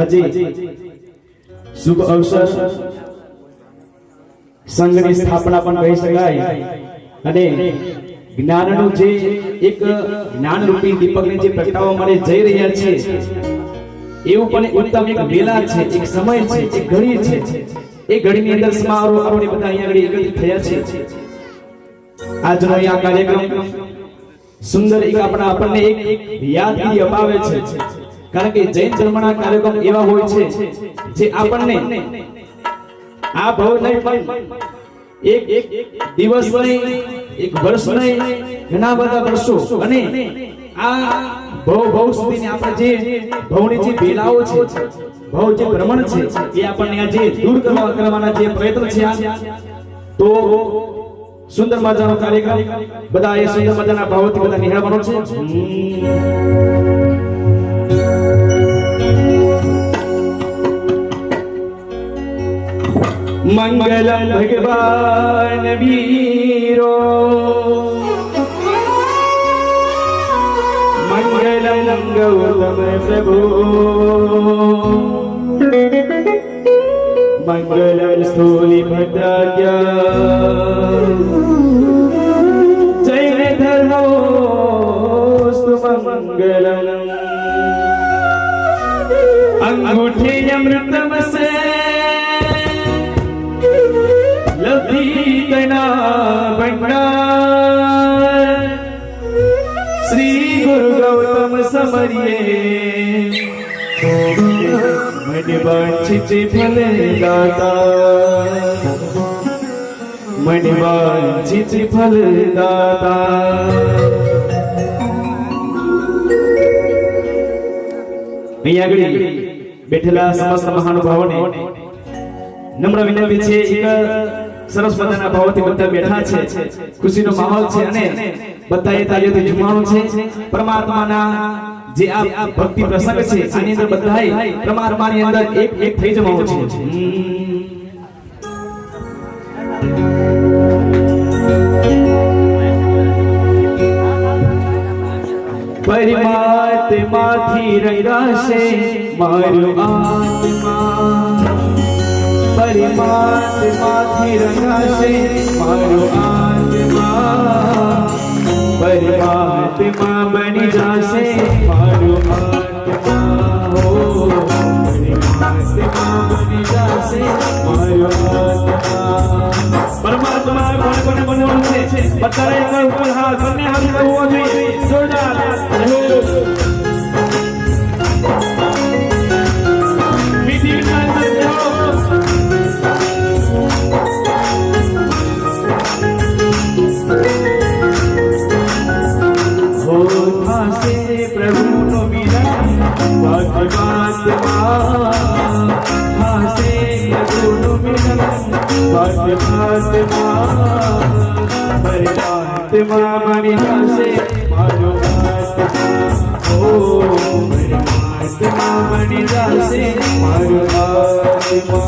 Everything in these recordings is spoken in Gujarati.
આજે શુભ અવસર સંઘની સ્થાપના પણ કહી શકાય અને જ્ઞાનનું જે એક જ્ઞાનરૂપી દીપકને જે પ્રગટાવવા માટે જઈ રહ્યા છે એવું પણ ઉત્તમ એક વેલા છે, એક સમય છે, એક ઘડી છે। એ ઘડીની અંદર સમારોહ આપણે બધા અહીંયા આગળ એકત્રિત થયા છે। આજનો આ કાર્યક્રમ સુંદર એક આપણને એક યાદગીરી અપાવે છે, કારણ કે જૈન ધર્મના કાર્યક્રમ એવા હોય છે જે આપણને આ ભવ નહીં પણ એક દિવસ નહીં, એક વર્ષ નહીં, ઘણા બધા વર્ષો અને આ ભવ સુધીની આપણે જે ભવની જે વેલાઓ છે, ભવ જે ભ્રમણ છે એ આપણને આજે દૂર કરવાના જે પ્રયત્ન છે તો સુંદર મજાનો કાર્યક્રમ બધા એ સુંદર મજાના ભાવથી બધા નિહાળવાનો છે। મંગલમ ભગવાન વીરો મંગલમ ગૌતમ પ્રભુ મંગલમ સ્થૂલી ભદ્રાજ્ઞા જૈન ધર્મોસ્તુ મંગલમ અંગૂઠે અમૃતમ સે भंडार श्री गुरु गौतम समरिये मन वांछित फल दाता मन वांछित फल दाता। અહીંયા આગળ બેઠેલા સમસ્ત મહાનુભાવોને નમ્ર વિનંતી છે, એક સરસ મજાના ભાવથી બધા બેઠા છે, ખુશીનો માહોલ છે અને બધાએ તાળીઓથી ઝુમાણું છે। પરમાત્માના જે આ ભક્તિ પ્રસંગ છે આની અંદર બધાએ પરમાત્માની અંદર એક થઈ જવાનું છે। પરમાત્માથી રંગાશે મારો આત્મા, પરમાત્માથી રંગાશે મારો આત્મા, પરમાત્મા બની જશે મારો આત્મા, પરમાત્મા બની જશે મારો આત્મા। પરમાત્મા કોને બનવાનું છે? બતાવે એકવાર ઉપર હાથ, બંને હાથ હોવો જોઈએ, જોરદાર परमात्मा बनी जासे मारो आत्मा, ओ परमात्मा बनी जासे मारो आत्मा।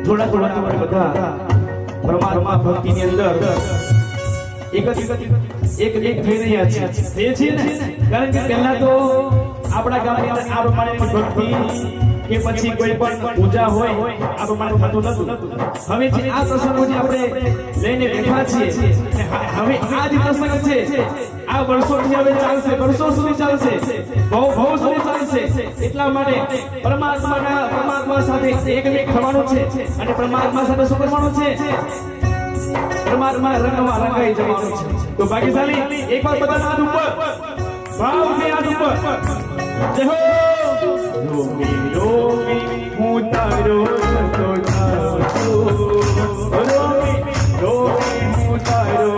થોડા થોડા આપણે બધા પરમાત્મા ભક્તિની અંદર એક થઈ રહ્યા છે એ છે ને કારણ કે પહેલા તો આપણા ગામની અંદર આ પ્રમાણેની ભક્તિ કે પછી કોઈ પણ પૂજા હોય આ પ્રમાણે થતું નતું હવે જે આ પ્રસંગો જે આપણે લઈને બેઠા છીએ હવે આ જે પ્રસંગ છે આ વર્ષોથી હવે ચાલશે વર્ષો સુધી ચાલશે બહુ સુધી ચાલશે એટલા માટે પરમાત્મા સાથે એકમેક થવાનું છે અને પરમાત્મા સાથે શું કરવાનું છે પરમાત્મા રંગમાં રંગાઈ જવાનું છે તો ભાગ્યશાળી એકવાર બધા હાથ ઉપર ભાવથી હાથ ઉપર જય હો યોગી યોગી હું તારો સતો થાઉં છું યોગી યોગી હું તારો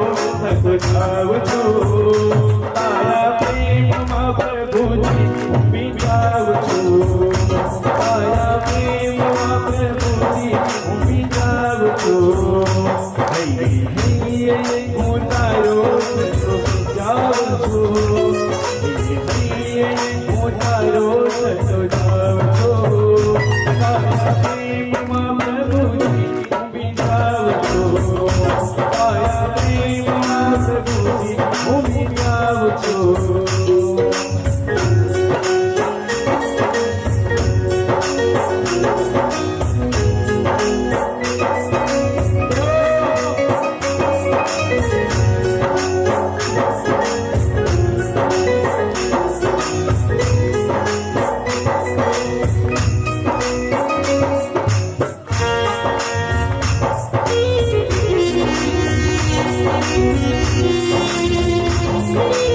સતો થાઉં છું તારા પ્રેમમાં પ્રભુજી બીજાવું છું તારા પ્રેમમાં પ્રભુજી હું બીજાવું છું હું તારો સતો જાઉં છું હું તારો સતો જાઉં છું તારા પ્રેમમાં પ્રભુજી હું બીજાવું છું તારા પ્રેમમાં પ્રભુજી હું બીજાવું છું Thank you.